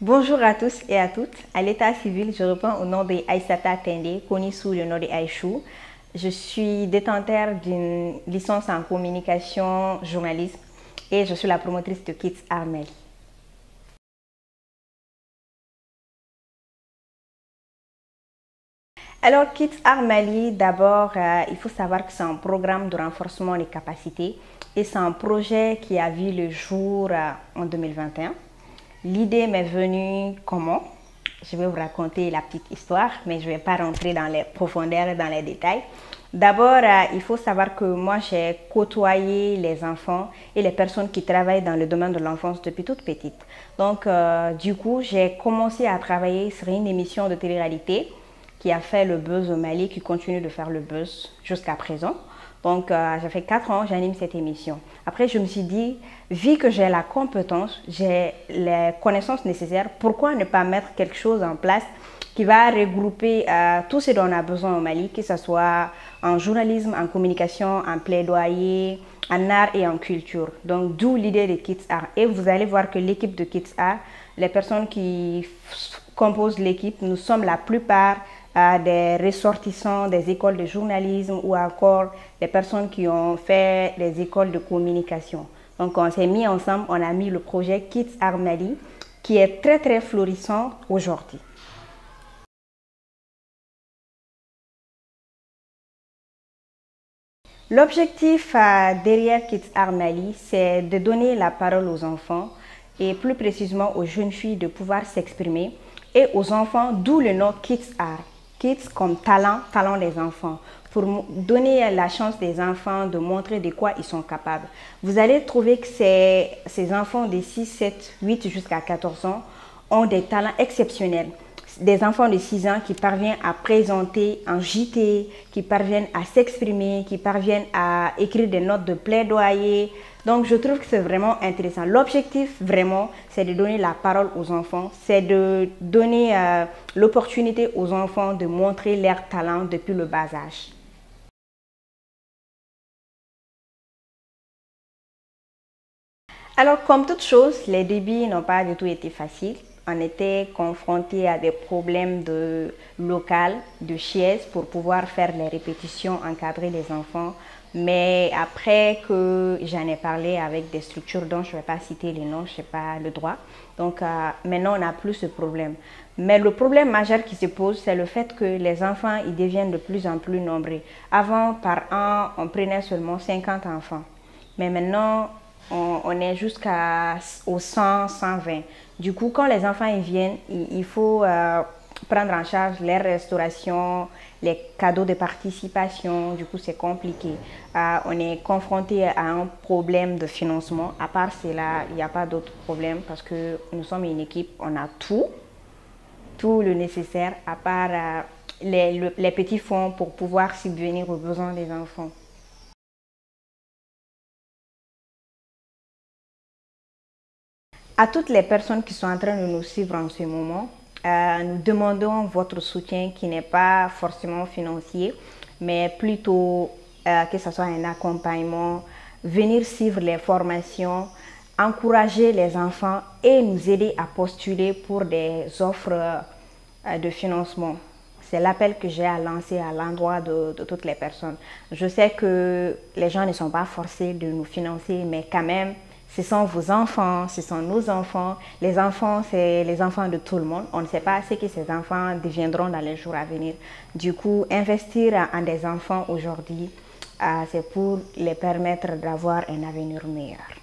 Bonjour à tous et à toutes. À l'état civil, je réponds au nom de Aïssata Tende, connue sous le nom de Aïchou. Je suis détenteur d'une licence en communication journalisme et je suis la promotrice de Kids Armel. Alors, Kids Art Mali, d'abord, il faut savoir que c'est un programme de renforcement des capacités et c'est un projet qui a vu le jour en 2021. L'idée m'est venue comment? Je vais vous raconter la petite histoire, mais je ne vais pas rentrer dans les profondeurs, dans les détails. D'abord, il faut savoir que moi, j'ai côtoyé les enfants et les personnes qui travaillent dans le domaine de l'enfance depuis toute petite. Donc, du coup, j'ai commencé à travailler sur une émission de télé-réalité qui a fait le buzz au Mali, qui continue de faire le buzz jusqu'à présent. Donc, ça fait 4 ans que j'anime cette émission. Après, je me suis dit, vu que j'ai la compétence, j'ai les connaissances nécessaires, pourquoi ne pas mettre quelque chose en place qui va regrouper tout ce dont on a besoin au Mali, que ce soit en journalisme, en communication, en plaidoyer, en art et en culture. Donc, d'où l'idée de Kids Art. Et vous allez voir que l'équipe de Kids Art, les personnes qui composent l'équipe, nous sommes la plupart des ressortissants des écoles de journalisme ou encore des personnes qui ont fait des écoles de communication. Donc on s'est mis ensemble, on a mis le projet Kids Art Mali qui est très florissant aujourd'hui. L'objectif derrière Kids Art Mali, c'est de donner la parole aux enfants et plus précisément aux jeunes filles de pouvoir s'exprimer et aux enfants, d'où le nom Kids Art. Kids comme talent, talent des enfants, pour donner la chance des enfants de montrer de quoi ils sont capables. Vous allez trouver que ces enfants de 6, 7, 8 jusqu'à 14 ans ont des talents exceptionnels. Des enfants de 6 ans qui parviennent à présenter en JT, qui parviennent à s'exprimer, qui parviennent à écrire des notes de plaidoyer. Donc, je trouve que c'est vraiment intéressant. L'objectif, vraiment, c'est de donner la parole aux enfants, c'est de donner l'opportunité aux enfants de montrer leur talent depuis le bas âge. Alors, comme toute chose, les débuts n'ont pas du tout été faciles. On était confronté à des problèmes de local, de chaises pour pouvoir faire les répétitions, encadrer les enfants. Mais après que j'en ai parlé avec des structures dont je ne vais pas citer les noms, je n'ai pas le droit. Donc maintenant, on n'a plus ce problème. Mais le problème majeur qui se pose, c'est le fait que les enfants ils deviennent de plus en plus nombreux. Avant, par an, on prenait seulement 50 enfants. Mais maintenant, on est jusqu'au 100, 120. Du coup, quand les enfants ils viennent, il faut prendre en charge les restaurations, les cadeaux de participation. Du coup, c'est compliqué. On est confronté à un problème de financement. À part cela, il n'y a pas d'autre problème parce que nous sommes une équipe, on a tout le nécessaire, à part les petits fonds pour pouvoir subvenir aux besoins des enfants. À toutes les personnes qui sont en train de nous suivre en ce moment, nous demandons votre soutien qui n'est pas forcément financier, mais plutôt que ce soit un accompagnement, venir suivre les formations, encourager les enfants et nous aider à postuler pour des offres de financement. C'est l'appel que j'ai à lancer à l'endroit de toutes les personnes. Je sais que les gens ne sont pas forcés de nous financer, mais quand même, ce sont vos enfants, ce sont nos enfants. Les enfants, c'est les enfants de tout le monde. On ne sait pas ce que ces enfants deviendront dans les jours à venir. Du coup, investir en des enfants aujourd'hui, c'est pour les permettre d'avoir un avenir meilleur.